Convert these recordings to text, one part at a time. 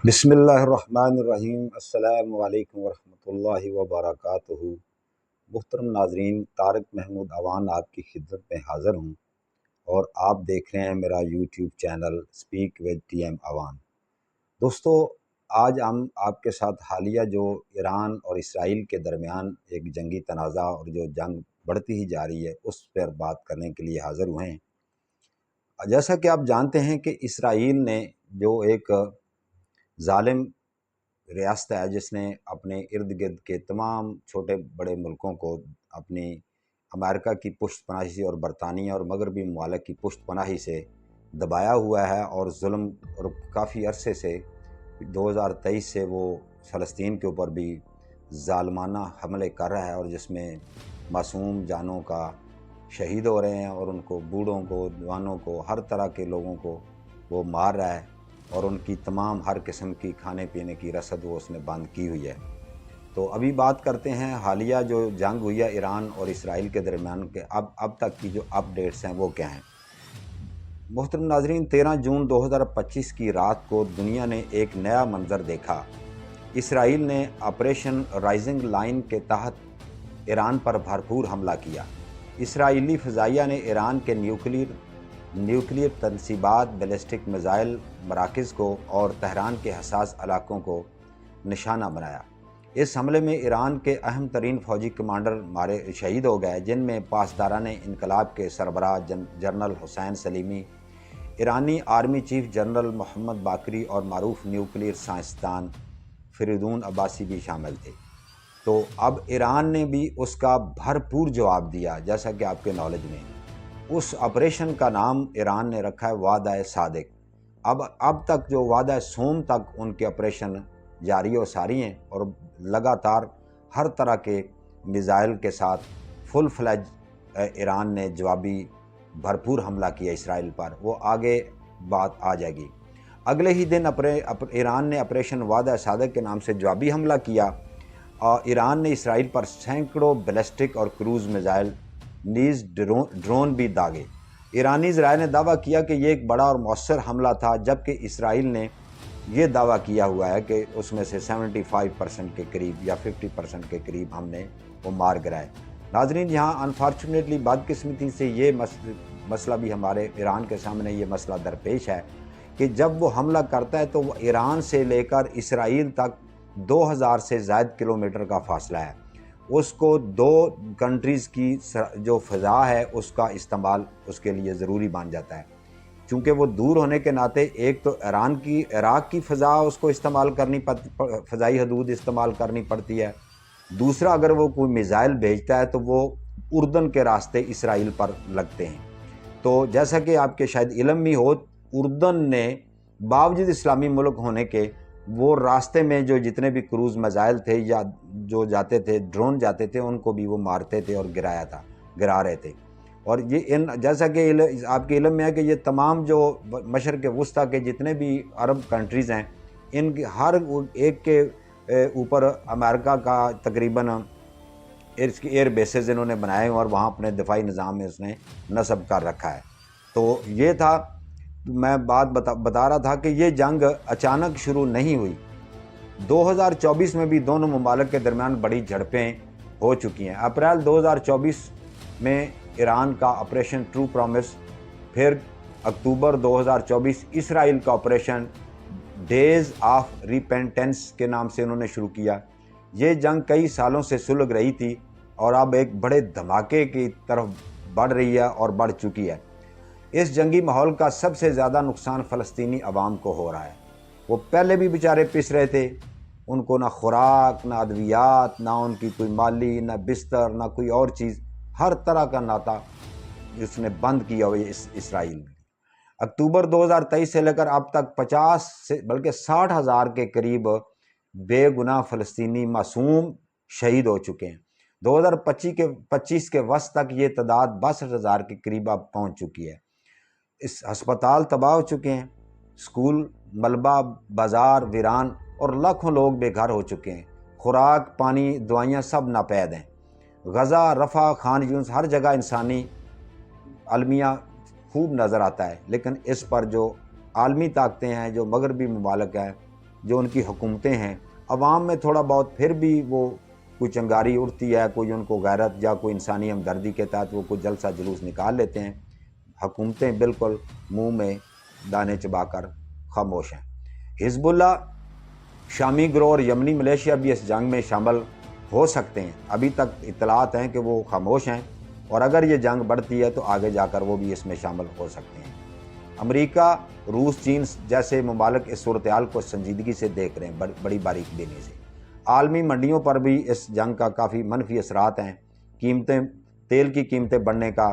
بسم اللہ الرحمن الرحیم۔ السلام علیکم ورحمۃ اللہ وبرکاتہ۔ محترم ناظرین، طارق محمود اوان آپ کی خدمت میں حاضر ہوں اور آپ دیکھ رہے ہیں میرا YouTube channel speak with T M Awan. دوستو، آج ہم آپ کے ساتھ حالیہ جو ایران اور اسرائیل کے درمیان ایک جنگی تنازع اور جو جنگ بڑھتی ہی جا رہی ہے اس پر بات کرنے کے لیے حاضر ہوئے ہیں۔ جیسا کہ آپ جانتے ہیں کہ اسرائیل نے جو ایک ظالم ریاست ہے جس نے اپنے ارد گرد کے تمام چھوٹے بڑے ملکوں کو اپنی امریکہ کی پشت پناہی سے اور برطانیہ اور مغربی ممالک کی پشت پناہی سے دبایا ہوا ہے اور ظلم، اور کافی عرصے سے 2023 سے وہ فلسطین کے اوپر بھی ظالمانہ حملے کر رہا ہے، اور جس میں معصوم جانوں کا شہید ہو رہے ہیں اور ان کو بوڑھوں کو، جوانوں کو، ہر طرح کے لوگوں کو وہ مار رہا ہے، اور ان کی تمام ہر قسم کی کھانے پینے کی رسد وہ اس نے بند کی ہوئی ہے۔ تو ابھی بات کرتے ہیں حالیہ جو جنگ ہوئی ہے ایران اور اسرائیل کے درمیان کے اب تک کی جو اپڈیٹس ہیں وہ کیا ہیں۔ محترم ناظرین، 13 جون 2025 کی رات کو دنیا نے ایک نیا منظر دیکھا۔ اسرائیل نے آپریشن رائزنگ لائن کے تحت ایران پر بھرپور حملہ کیا۔ اسرائیلی فضائیہ نے ایران کے نیوکلیئر تنصیبات، بیلسٹک میزائل مراکز کو اور تہران کے حساس علاقوں کو نشانہ بنایا۔ اس حملے میں ایران کے اہم ترین فوجی کمانڈر شہید ہو گئے، جن میں پاسداران انقلاب کے سربراہ جنرل حسین سلیمی، ایرانی آرمی چیف جنرل محمد باقری اور معروف نیوکلیئر سائنسدان فریدون عباسی بھی شامل تھے۔ تو اب ایران نے بھی اس کا بھرپور جواب دیا، جیسا کہ آپ کے نالج میں اس آپریشن کا نام ایران نے رکھا ہے وعدہ صادق۔ اب تک جو وعدہ سوم تک ان کے آپریشن جاری و ساری ہیں، اور لگاتار ہر طرح کے میزائل کے ساتھ فل فلیج ایران نے جوابی بھرپور حملہ کیا اسرائیل پر۔ وہ آگے بات آ جائے گی۔ اگلے ہی دن ایران نے آپریشن وعدہ صادق کے نام سے جوابی حملہ کیا، اور ایران نے اسرائیل پر سینکڑوں بیلسٹک اور کروز میزائل نیز ڈرون بھی داغے۔ ایرانی ذرائع نے دعویٰ کیا کہ یہ ایک بڑا اور مؤثر حملہ تھا، جبکہ اسرائیل نے یہ دعویٰ کیا ہوا ہے کہ اس میں سے 75% کے قریب یا 50% کے قریب ہم نے وہ مار گرائے۔ ناظرین، یہاں انفارچونیٹلی بدقسمتی سے یہ مسئلہ بھی ہمارے ایران کے سامنے یہ مسئلہ درپیش ہے کہ جب وہ حملہ کرتا ہے تو وہ ایران سے لے کر اسرائیل تک 2000 سے زائد کلومیٹر کا فاصلہ ہے۔ اس کو دو کنٹریز کی جو فضا ہے اس کا استعمال اس کے لیے ضروری بن جاتا ہے، چونکہ وہ دور ہونے کے ناطے ایک تو عراق کی فضا اس کو استعمال کرنی فضائی حدود استعمال کرنی پڑتی ہے، دوسرا اگر وہ کوئی میزائل بھیجتا ہے تو وہ اردن کے راستے اسرائیل پر لگتے ہیں۔ تو جیسا کہ آپ کے شاید علم بھی ہو، اردن نے باوجود اسلامی ملک ہونے کے وہ راستے میں جو جتنے بھی کروز میزائل تھے یا جو جاتے تھے، ڈرون جاتے تھے، ان کو بھی وہ مارتے تھے اور گرا رہے تھے۔ اور یہ جیسا کہ آپ کے علم میں ہے کہ یہ تمام جو مشرق وسطیٰ کے جتنے بھی عرب کنٹریز ہیں، ان کی ہر ایک کے اوپر امریکہ کا تقریباً ایئر بیسز انہوں نے بنائے اور وہاں اپنے دفاعی نظام میں اس نے نصب کر رکھا ہے۔ تو یہ تھا، میں بات بتا رہا تھا کہ یہ جنگ اچانک شروع نہیں ہوئی۔ 2024 میں بھی دونوں ممالک کے درمیان بڑی جھڑپیں ہو چکی ہیں۔ اپریل 2024 میں ایران کا آپریشن ٹرو پرومس، پھر اکتوبر 2024 اسرائیل کا آپریشن ڈیز آف ریپینٹنس کے نام سے انہوں نے شروع کیا۔ یہ جنگ کئی سالوں سے سلگ رہی تھی اور اب ایک بڑے دھماکے کی طرف بڑھ رہی ہے اور بڑھ چکی ہے۔ اس جنگی ماحول کا سب سے زیادہ نقصان فلسطینی عوام کو ہو رہا ہے۔ وہ پہلے بھی بیچارے پس رہے تھے، ان کو نہ خوراک، نہ ادویات، نہ ان کی کوئی مالی، نہ بستر، نہ کوئی اور چیز، ہر طرح کا ناطا اس نے بند کیا ہوا ہے اسرائیل نے۔ اکتوبر 2023 سے لے کر اب تک 50 سے بلکہ 60 ہزار کے قریب بے گناہ فلسطینی معصوم شہید ہو چکے ہیں۔ 2025 کے وسط تک یہ تعداد 62 ہزار کے قریب اب پہنچ چکی ہے۔ اس ہسپتال تباہ ہو چکے ہیں، اسکول ملبہ، بازار ویران، اور لاکھوں لوگ بے گھر ہو چکے ہیں۔ خوراک، پانی، دوائیاں سب ناپید ہیں۔ غزہ، رفح، خان یونس، ہر جگہ انسانی المیہ خوب نظر آتا ہے، لیکن اس پر جو عالمی طاقتیں ہیں، جو مغربی ممالک ہیں، جو ان کی حکومتیں ہیں، عوام میں تھوڑا بہت پھر بھی وہ کوئی چنگاری اٹھتی ہے، کوئی ان کو غیرت یا کوئی انسانی ہمدردی کے تحت وہ کوئی جلسہ جلوس نکال لیتے ہیں۔ حکومتیں بالکل منہ میں دانے چبا کر خاموش ہیں۔ حزب اللہ، شامی گروہ اور یمنی ملیشیا بھی اس جنگ میں شامل ہو سکتے ہیں۔ ابھی تک اطلاعات ہیں کہ وہ خاموش ہیں، اور اگر یہ جنگ بڑھتی ہے تو آگے جا کر وہ بھی اس میں شامل ہو سکتے ہیں۔ امریکہ، روس، چین جیسے ممالک اس صورتحال کو سنجیدگی سے دیکھ رہے ہیں، بڑی باریک بینی سے۔ عالمی منڈیوں پر بھی اس جنگ کا کافی منفی اثرات ہیں۔ تیل کی قیمتیں بڑھنے کا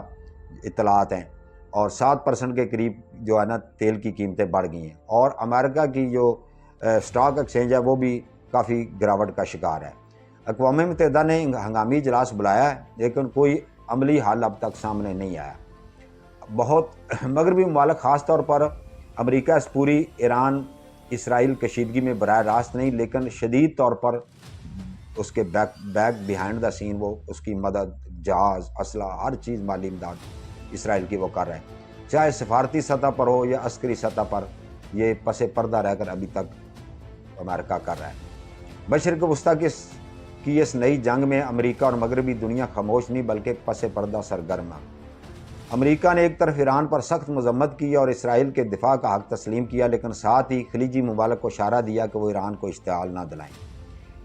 اطلاعات ہیں، اور 7% کے قریب جو ہے نا تیل کی قیمتیں بڑھ گئی ہیں، اور امریکہ کی جو اسٹاک ایکسچینج ہے وہ بھی کافی گراوٹ کا شکار ہے۔ اقوام متحدہ نے ہنگامی اجلاس بلایا ہے، لیکن کوئی عملی حل اب تک سامنے نہیں آیا۔ بہت مغربی ممالک، خاص طور پر امریکہ، اس پوری ایران اسرائیل کشیدگی میں براہ راست نہیں، لیکن شدید طور پر اس کے بیک بیہائنڈ دا سین وہ اس کی مدد، جہاز، اسلحہ، ہر چیز، مالی امداد اسرائیل کی وہ کر رہے ہیں، چاہے سفارتی سطح پر ہو یا عسکری سطح پر۔ یہ پس پردہ رہ کر ابھی تک امریکہ کر رہا ہے۔ مشرق وسطیٰ کی اس نئی جنگ میں امریکہ اور مغربی دنیا خاموش نہیں بلکہ پس پردہ سرگرم ہے۔ امریکہ نے ایک طرف ایران پر سخت مذمت کی اور اسرائیل کے دفاع کا حق تسلیم کیا، لیکن ساتھ ہی خلیجی ممالک کو اشارہ دیا کہ وہ ایران کو اشتعال نہ دلائیں۔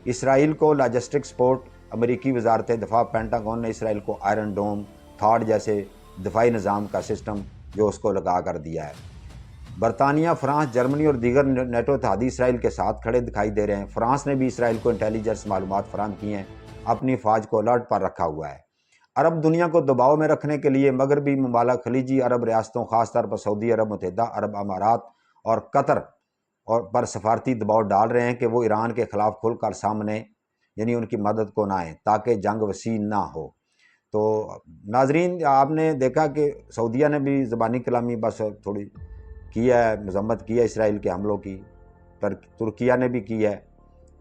اسرائیل کو لاجسٹک سپورٹ۔ امریکی وزارت دفاع پینٹاگون نے اسرائیل کو آئرن ڈوم، تھاڈ جیسے دفاعی نظام کا سسٹم جو اس کو لگا کر دیا ہے۔ برطانیہ، فرانس، جرمنی اور دیگر نیٹو اتحادی اسرائیل کے ساتھ کھڑے دکھائی دے رہے ہیں۔ فرانس نے بھی اسرائیل کو انٹیلیجنس معلومات فراہم کی ہیں، اپنی فوج کو الرٹ پر رکھا ہوا ہے۔ عرب دنیا کو دباؤ میں رکھنے کے لیے مغربی ممالک خلیجی عرب ریاستوں، خاص طور پر سعودی عرب، متحدہ عرب امارات اور قطر پر سفارتی دباؤ ڈال رہے ہیں کہ وہ ایران کے خلاف کھل کر سامنے، یعنی ان کی مدد کو نہ آئیں، تاکہ جنگ وسیع نہ ہو۔ تو ناظرین، آپ نے دیکھا کہ سعودیہ نے بھی زبانی کلامی بس تھوڑی کی ہے، مذمت کی ہے اسرائیل کے حملوں کی، ترکیہ نے بھی کی ہے،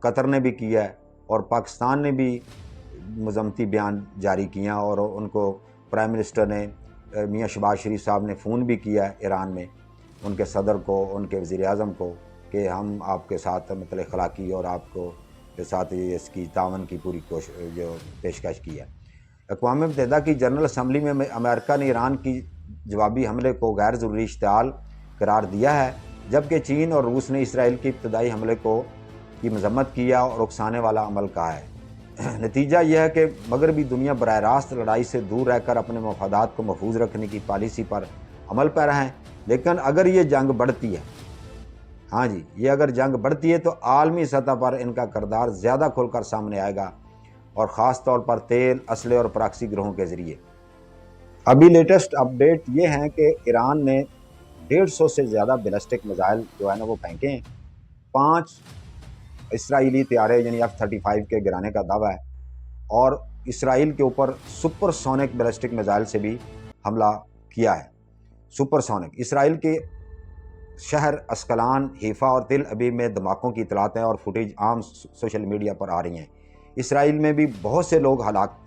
قطر نے بھی کیا ہے، اور پاکستان نے بھی مذمتی بیان جاری کیا، اور ان کو پرائم منسٹر نے، میاں شہباز شریف صاحب نے فون بھی کیا ہے ایران میں ان کے صدر کو، ان کے وزیر اعظم کو، کہ ہم آپ کے ساتھ مطلب اخلاقی اور آپ کو کے ساتھ اس کی تعاون کی پوری جو پیشکش کی ہے۔ اقوام متحدہ کی جنرل اسمبلی میں امریکہ نے ایران کی جوابی حملے کو غیر ضروری اشتعال قرار دیا ہے، جبکہ چین اور روس نے اسرائیل کے ابتدائی حملے کی مذمت کیا اور اکسانے والا عمل کہا ہے۔ نتیجہ یہ ہے کہ مغربی دنیا براہ راست لڑائی سے دور رہ کر اپنے مفادات کو محفوظ رکھنے کی پالیسی پر عمل پیرا ہے، لیکن اگر یہ جنگ بڑھتی ہے، ہاں جی، یہ اگر جنگ بڑھتی ہے تو عالمی سطح پر ان کا کردار زیادہ کھل کر سامنے آئے گا، اور خاص طور پر تیل، اسلحے اور پراکسی گروہوں کے ذریعے۔ ابھی لیٹسٹ اپڈیٹ یہ ہیں کہ ایران نے 150 سے زیادہ بیلسٹک میزائل جو ہے نا وہ پھینکے ہیں۔ 5 اسرائیلی طیارے یعنی F-35 کے گرانے کا دعویٰ ہے، اور اسرائیل کے اوپر سپر سونک بیلسٹک میزائل سے بھی حملہ کیا ہے۔ سپر سونک اسرائیل کے شہر اسکلان، حیفا اور تل ابیب میں دھماکوں کی اطلاعات ہیں، اور فوٹیج عام سوشل میڈیا پر آ رہی ہیں۔ اسرائیل میں بھی بہت سے لوگ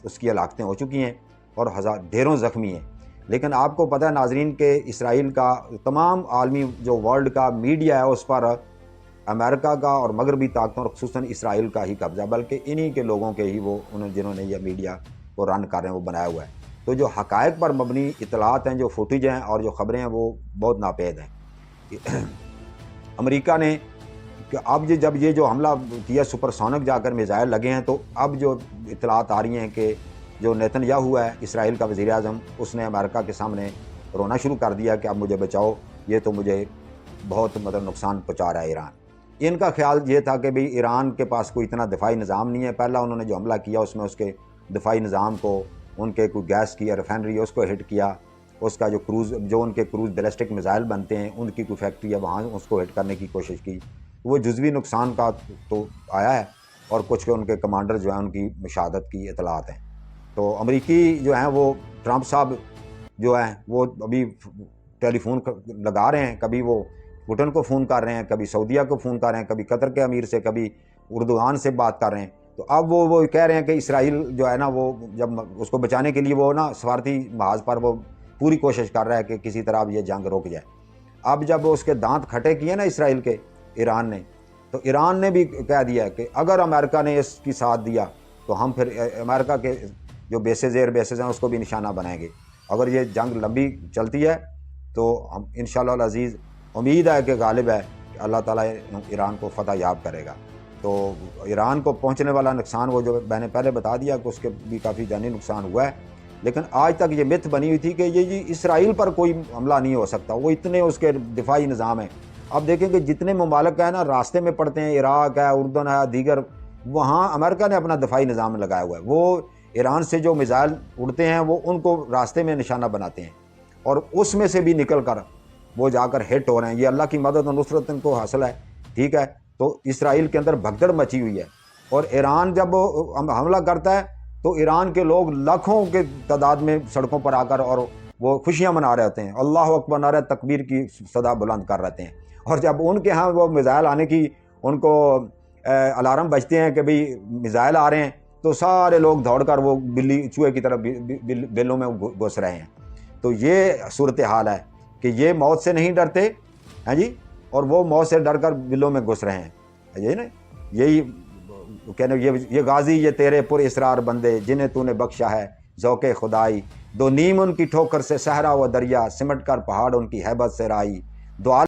اس کی ہلاکتیں ہو چکی ہیں، اور ڈھیروں زخمی ہیں۔ لیکن آپ کو پتہ ہے ناظرین کہ اسرائیل کا تمام عالمی جو ورلڈ کا میڈیا ہے اس پر امریکہ کا اور مغربی طاقتوں اور خصوصاً اسرائیل کا ہی قبضہ، بلکہ انہی کے لوگوں کے ہی وہ جنہوں نے یہ میڈیا کو رن کر رہے ہیں وہ بنایا ہوا ہے۔ تو جو حقائق پر مبنی اطلاعات ہیں، جو فوٹیج ہیں اور جو خبریں ہیں وہ بہت ناپید ہیں۔ امریکہ نے کہ اب جب یہ جو حملہ کیا سپر سونک جا کر میزائل لگے ہیں، تو اب جو اطلاعات آ رہی ہیں کہ جو نیتن یاہو ہے اسرائیل کا وزیر اعظم، اس نے امریکہ کے سامنے رونا شروع کر دیا کہ اب مجھے بچاؤ، یہ تو مجھے بہت نقصان پہنچا رہا ہے ایران۔ ان کا خیال یہ تھا کہ بھئی ایران کے پاس کوئی اتنا دفاعی نظام نہیں ہے۔ پہلا انہوں نے جو حملہ کیا اس میں اس کے دفاعی نظام کو، ان کے کوئی گیس کی ریفائنری اس کو ہٹ کیا، اس کا جو ان کے کروز بیلسٹک میزائل بنتے ہیں ان کی کوئی فیکٹری ہے وہاں اس کو ہٹ کرنے کی کوشش کی۔ وہ جزوی نقصان کا تو آیا ہے، اور کچھ ان کے کمانڈر جو ہیں ان کی مشاہدت کی اطلاعات ہیں۔ تو امریکی جو ہیں وہ ٹرمپ صاحب جو ہیں وہ ابھی ٹیلی فون لگا رہے ہیں، کبھی وہ پوٹن کو فون کر رہے ہیں، کبھی سعودیہ کو فون کر رہے ہیں، کبھی قطر کے امیر سے، کبھی اردوغان سے بات کر رہے ہیں۔ تو اب وہ کہہ رہے ہیں کہ اسرائیل جو ہے نا وہ جب اس کو بچانے کے لیے وہ نا سفارتی محاذ پر وہ پوری کوشش کر رہا ہے کہ کسی طرح اب یہ جنگ روک جائے۔ اب جب اس کے دانت کھٹے کیے نا اسرائیل کے، ایران نے، تو ایران نے بھی کہہ دیا کہ اگر امریکہ نے اس کی ساتھ دیا تو ہم پھر امریکہ کے جو بیسز ایئر بیسز ہیں اس کو بھی نشانہ بنائیں گے. اگر یہ جنگ لمبی چلتی ہے تو ہم انشاءاللہ العزیز امید ہے کہ غالب ہے کہ اللہ تعالیٰ ایران کو فتح یاب کرے گا. تو ایران کو پہنچنے والا نقصان وہ جو میں نے پہلے بتا دیا کہ اس کے بھی کافی جانی نقصان ہوا ہے، لیکن آج تک یہ مت بنی ہوئی تھی کہ یہ اسرائیل پر کوئی حملہ نہیں ہو سکتا، وہ اتنے اس کے دفاعی نظام ہیں. اب دیکھیں کہ جتنے ممالک ہیں نا راستے میں پڑتے ہیں، عراق ہے، اردن ہے، دیگر، وہاں امریکہ نے اپنا دفاعی نظام لگایا ہوا ہے. وہ ایران سے جو میزائل اڑتے ہیں وہ ان کو راستے میں نشانہ بناتے ہیں اور اس میں سے بھی نکل کر وہ جا کر ہٹ ہو رہے ہیں. یہ اللہ کی مدد و نصرت ان کو حاصل ہے، ٹھیک ہے. تو اسرائیل کے اندر بھگدڑ مچی ہوئی ہے، اور ایران جب حملہ کرتا ہے تو ایران کے لوگ لاکھوں کے تعداد میں سڑکوں پر آ کر اور وہ خوشیاں منا رہے ہوتے ہیں، اللہ اکبر نعرہ تکبیر کی صدا بلند کر رہتے ہیں. اور جب ان کے ہاں وہ میزائل آنے کی ان کو الارم بجتے ہیں کہ بھئی میزائل آ رہے ہیں، تو سارے لوگ دوڑ کر وہ بلی چوہے کی طرح بلوں میں گھس رہے ہیں. تو یہ صورتحال ہے کہ یہ موت سے نہیں ڈرتے ہیں جی، اور وہ موت سے ڈر کر بلوں میں گھس رہے ہیں. یہی نا، یہی کہنے یہ غازی یہ تیرے پر اسرار بندے جنہیں تو نے بخشا ہے ذوق خدائی، دو نیم ان کی ٹھوکر سے صحرا و دریا سمٹ کر پہاڑ ان کی ہیبت سے رائی. دعا